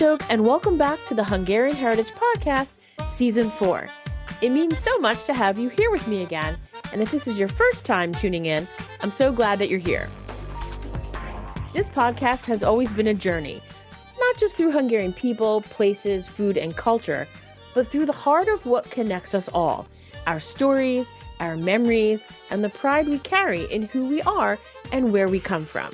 Stoke, and welcome back to the Hungarian Heritage Podcast, Season 4. It means so much to have you here with me again, and if this is your first time tuning in, I'm so glad that you're here. This podcast has always been a journey, not just through Hungarian people, places, food, and culture, but through the heart of what connects us all, our stories, our memories, and the pride we carry in who we are and where we come from.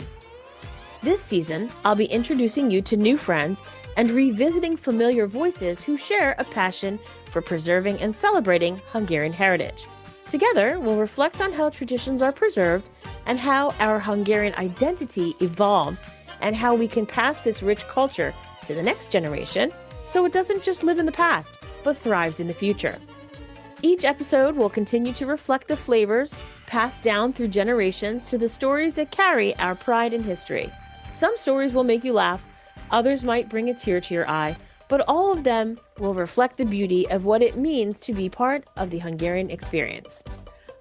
This season, I'll be introducing you to new friends and revisiting familiar voices who share a passion for preserving and celebrating Hungarian heritage. Together, we'll reflect on how traditions are preserved and how our Hungarian identity evolves and how we can pass this rich culture to the next generation so it doesn't just live in the past, but thrives in the future. Each episode will continue to reflect the flavors passed down through generations to the stories that carry our pride and history. Some stories will make you laugh, others might bring a tear to your eye, but all of them will reflect the beauty of what it means to be part of the Hungarian experience.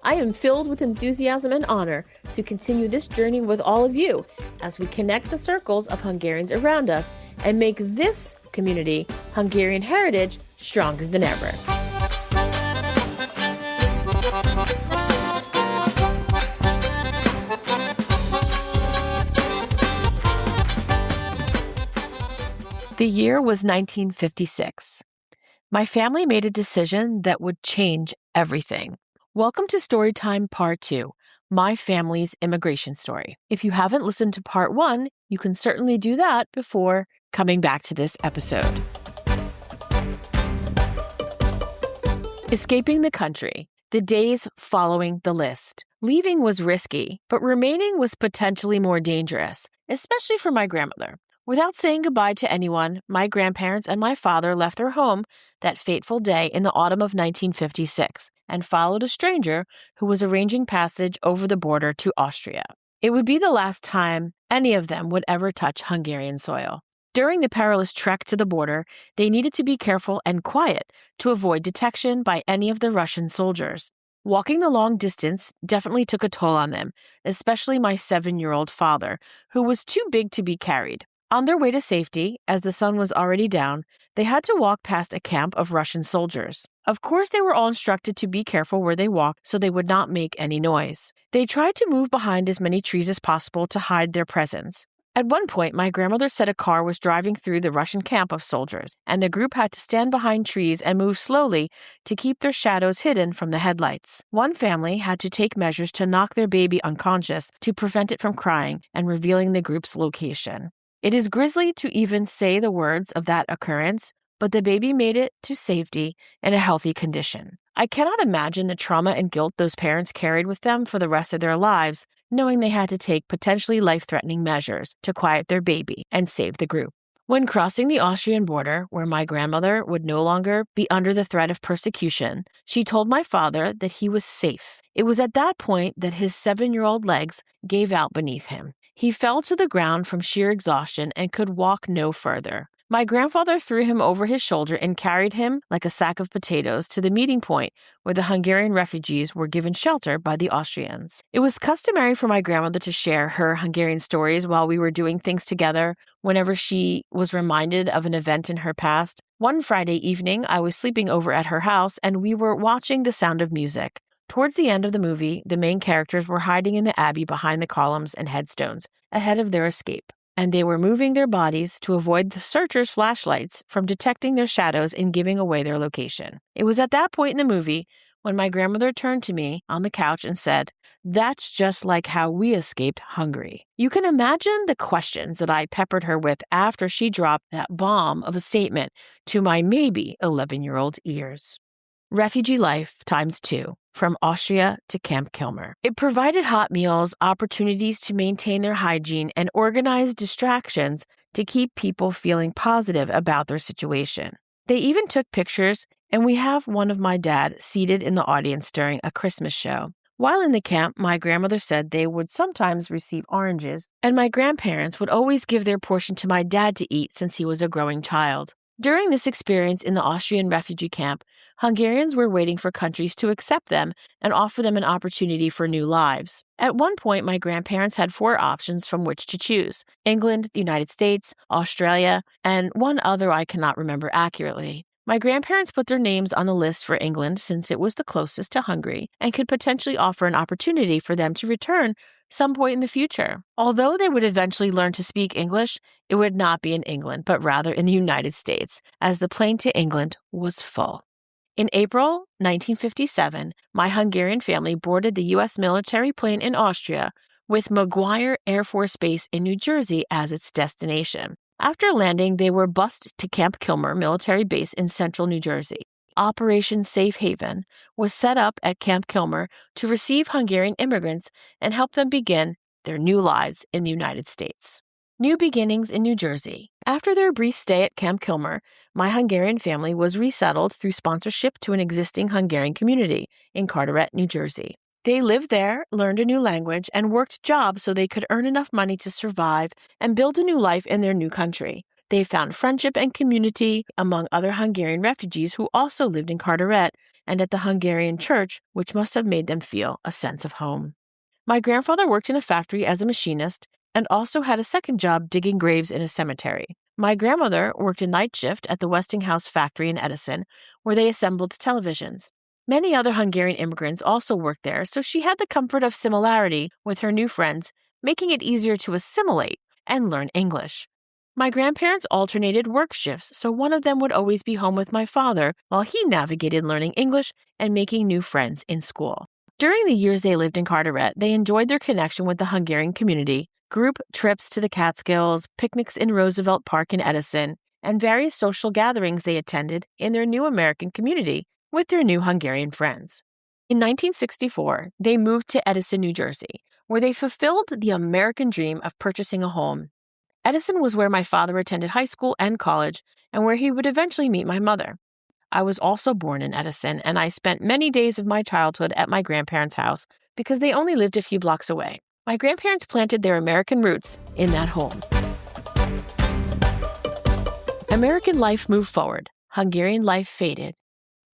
I am filled with enthusiasm and honor to continue this journey with all of you as we connect the circles of Hungarians around us and make this community, Hungarian heritage, stronger than ever. The year was 1956. My family made a decision that would change everything. Welcome to Storytime Part 2, my family's immigration story. If you haven't listened to Part 1, you can certainly do that before coming back to this episode. Escaping the country, the days following the list. Leaving was risky, but remaining was potentially more dangerous, especially for my grandmother. Without saying goodbye to anyone, my grandparents and my father left their home that fateful day in the autumn of 1956 and followed a stranger who was arranging passage over the border to Austria. It would be the last time any of them would ever touch Hungarian soil. During the perilous trek to the border, they needed to be careful and quiet to avoid detection by any of the Russian soldiers. Walking the long distance definitely took a toll on them, especially my 7-year-old father, who was too big to be carried. On their way to safety, as the sun was already down, they had to walk past a camp of Russian soldiers. Of course, they were all instructed to be careful where they walked so they would not make any noise. They tried to move behind as many trees as possible to hide their presence. At one point, my grandmother said a car was driving through the Russian camp of soldiers, and the group had to stand behind trees and move slowly to keep their shadows hidden from the headlights. One family had to take measures to knock their baby unconscious to prevent it from crying and revealing the group's location. It is grisly to even say the words of that occurrence, but the baby made it to safety in a healthy condition. I cannot imagine the trauma and guilt those parents carried with them for the rest of their lives, knowing they had to take potentially life-threatening measures to quiet their baby and save the group. When crossing the Austrian border, where my grandmother would no longer be under the threat of persecution, she told my father that he was safe. It was at that point that his 7-year-old legs gave out beneath him. He fell to the ground from sheer exhaustion and could walk no further. My grandfather threw him over his shoulder and carried him like a sack of potatoes to the meeting point where the Hungarian refugees were given shelter by the Austrians. It was customary for my grandmother to share her Hungarian stories while we were doing things together whenever she was reminded of an event in her past. One Friday evening, I was sleeping over at her house and we were watching The Sound of Music. Towards the end of the movie, the main characters were hiding in the abbey behind the columns and headstones, ahead of their escape, and they were moving their bodies to avoid the searchers' flashlights from detecting their shadows and giving away their location. It was at that point in the movie when my grandmother turned to me on the couch and said, "That's just like how we escaped Hungary." You can imagine the questions that I peppered her with after she dropped that bomb of a statement to my maybe 11-year-old ears. Refugee life times 2, from Austria to Camp Kilmer. It provided hot meals, opportunities to maintain their hygiene, and organized distractions to keep people feeling positive about their situation. They even took pictures, and we have one of my dad seated in the audience during a Christmas show. While in the camp, my grandmother said they would sometimes receive oranges, and my grandparents would always give their portion to my dad to eat since he was a growing child. During this experience in the Austrian refugee camp, Hungarians were waiting for countries to accept them and offer them an opportunity for new lives. At one point, my grandparents had 4 options from which to choose: England, the United States, Australia, and one other I cannot remember accurately. My grandparents put their names on the list for England since it was the closest to Hungary and could potentially offer an opportunity for them to return some point in the future. Although they would eventually learn to speak English, it would not be in England, but rather in the United States, as the plane to England was full. In April 1957, my Hungarian family boarded the U.S. military plane in Austria with McGuire Air Force Base in New Jersey as its destination. After landing, they were bused to Camp Kilmer military base in central New Jersey. Operation Safe Haven was set up at Camp Kilmer to receive Hungarian immigrants and help them begin their new lives in the United States. New beginnings in New Jersey. After their brief stay at Camp Kilmer, my Hungarian family was resettled through sponsorship to an existing Hungarian community in Carteret, New Jersey. They lived there, learned a new language, and worked jobs so they could earn enough money to survive and build a new life in their new country. They found friendship and community among other Hungarian refugees who also lived in Carteret and at the Hungarian church, which must have made them feel a sense of home. My grandfather worked in a factory as a machinist and also had a second job digging graves in a cemetery. My grandmother worked a night shift at the Westinghouse factory in Edison, where they assembled televisions. Many other Hungarian immigrants also worked there, so she had the comfort of similarity with her new friends, making it easier to assimilate and learn English. My grandparents alternated work shifts, so one of them would always be home with my father while he navigated learning English and making new friends in school. During the years they lived in Carteret, they enjoyed their connection with the Hungarian community, group trips to the Catskills, picnics in Roosevelt Park in Edison, and various social gatherings they attended in their new American community with their new Hungarian friends. In 1964, they moved to Edison, New Jersey, where they fulfilled the American dream of purchasing a home. Edison was where my father attended high school and college, and where he would eventually meet my mother. I was also born in Edison, and I spent many days of my childhood at my grandparents' house because they only lived a few blocks away. My grandparents planted their American roots in that home. American life moved forward. Hungarian life faded.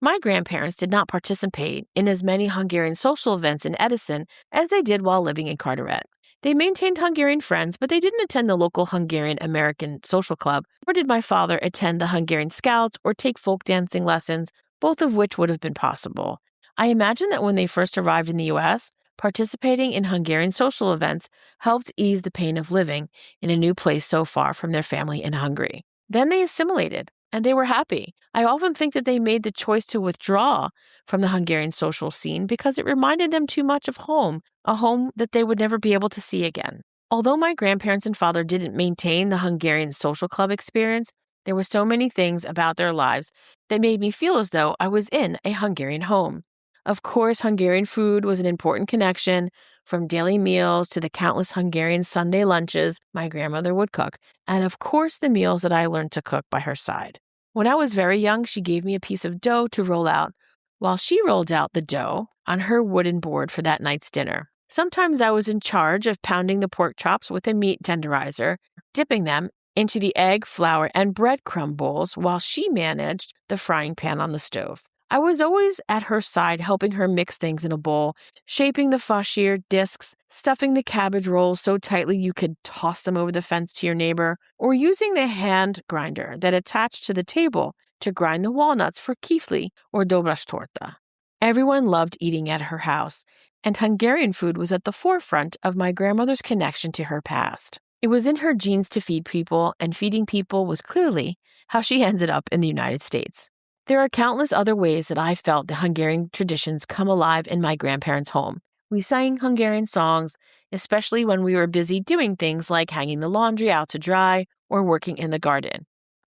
My grandparents did not participate in as many Hungarian social events in Edison as they did while living in Carteret. They maintained Hungarian friends, but they didn't attend the local Hungarian American social club, nor did my father attend the Hungarian Scouts or take folk dancing lessons, both of which would have been possible. I imagine that when they first arrived in the U.S., participating in Hungarian social events helped ease the pain of living in a new place so far from their family in Hungary. Then they assimilated, and they were happy. I often think that they made the choice to withdraw from the Hungarian social scene because it reminded them too much of home, a home that they would never be able to see again. Although my grandparents and father didn't maintain the Hungarian social club experience, there were so many things about their lives that made me feel as though I was in a Hungarian home. Of course, Hungarian food was an important connection, from daily meals to the countless Hungarian Sunday lunches my grandmother would cook, and of course the meals that I learned to cook by her side. When I was very young, she gave me a piece of dough to roll out, while she rolled out the dough on her wooden board for that night's dinner. Sometimes I was in charge of pounding the pork chops with a meat tenderizer, dipping them into the egg, flour, and breadcrumb bowls while she managed the frying pan on the stove. I was always at her side helping her mix things in a bowl, shaping the fascier discs, stuffing the cabbage rolls so tightly you could toss them over the fence to your neighbor, or using the hand grinder that attached to the table to grind the walnuts for kifli or dobrash torta. Everyone loved eating at her house, and Hungarian food was at the forefront of my grandmother's connection to her past. It was in her genes to feed people, and feeding people was clearly how she ended up in the United States. There are countless other ways that I felt the Hungarian traditions come alive in my grandparents' home. We sang Hungarian songs, especially when we were busy doing things like hanging the laundry out to dry or working in the garden.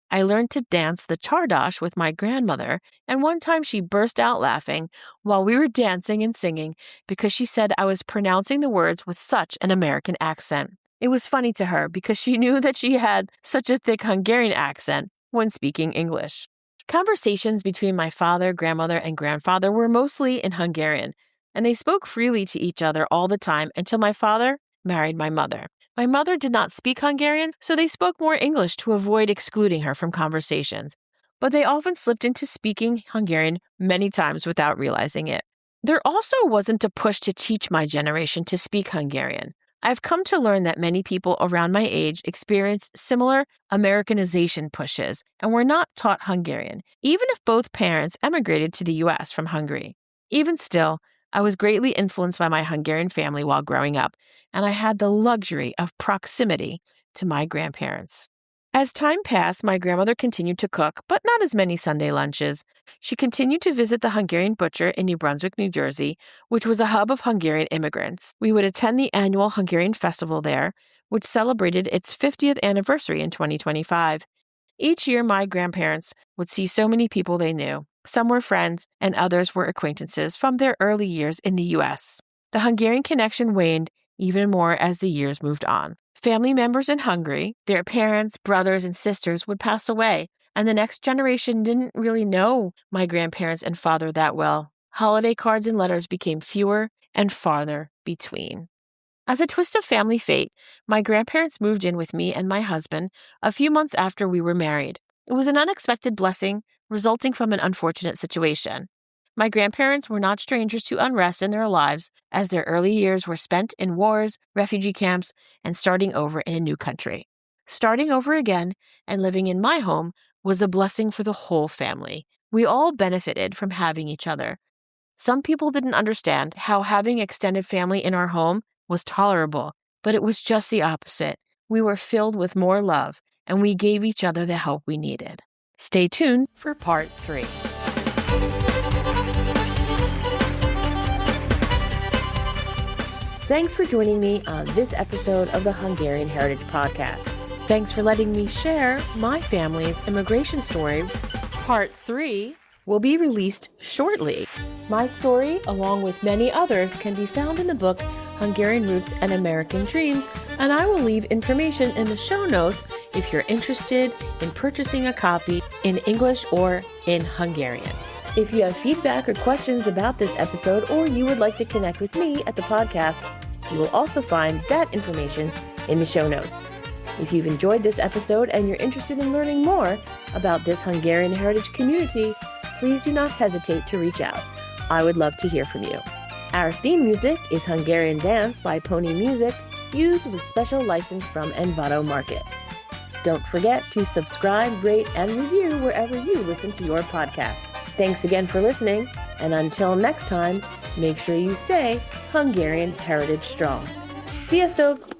I learned to dance the czardas with my grandmother, and one time she burst out laughing while we were dancing and singing because she said I was pronouncing the words with such an American accent. It was funny to her because she knew that she had such a thick Hungarian accent when speaking English. Conversations between my father, grandmother, and grandfather were mostly in Hungarian, and they spoke freely to each other all the time until my father married my mother. My mother did not speak Hungarian, so they spoke more English to avoid excluding her from conversations. but they often slipped into speaking Hungarian many times without realizing it. There also wasn't a push to teach my generation to speak Hungarian. I've come to learn that many people around my age experienced similar Americanization pushes and were not taught Hungarian, even if both parents emigrated to the U.S. from Hungary. Even still, I was greatly influenced by my Hungarian family while growing up, and I had the luxury of proximity to my grandparents. As time passed, my grandmother continued to cook, but not as many Sunday lunches. She continued to visit the Hungarian butcher in New Brunswick, New Jersey, which was a hub of Hungarian immigrants. We would attend the annual Hungarian festival there, which celebrated its 50th anniversary in 2025. Each year, my grandparents would see so many people they knew. Some were friends, and others were acquaintances from their early years in the U.S. The Hungarian connection waned even more as the years moved on. Family members in Hungary, their parents, brothers, and sisters would pass away, and the next generation didn't really know my grandparents and father that well. Holiday cards and letters became fewer and farther between. As a twist of family fate, my grandparents moved in with me and my husband a few months after we were married. It was an unexpected blessing resulting from an unfortunate situation. My grandparents were not strangers to unrest in their lives, as their early years were spent in wars, refugee camps, and starting over in a new country. Starting over again and living in my home was a blessing for the whole family. We all benefited from having each other. Some people didn't understand how having extended family in our home was tolerable, but it was just the opposite. We were filled with more love, and we gave each other the help we needed. Stay tuned for part 3. Thanks for joining me on this episode of the Hungarian Heritage Podcast. Thanks for letting me share my family's immigration story. Part 3 will be released shortly. My story, along with many others, can be found in the book Hungarian Roots and American Dreams, and I will leave information in the show notes if you're interested in purchasing a copy in English or in Hungarian. If you have feedback or questions about this episode, or you would like to connect with me at the podcast, you will also find that information in the show notes. If you've enjoyed this episode and you're interested in learning more about this Hungarian heritage community, please do not hesitate to reach out. I would love to hear from you. Our theme music is Hungarian Dance by Pony Music, used with special license from Envato Market. Don't forget to subscribe, rate, and review wherever you listen to your podcasts. Thanks again for listening, and until next time, make sure you stay Hungarian heritage strong. Sziasztok!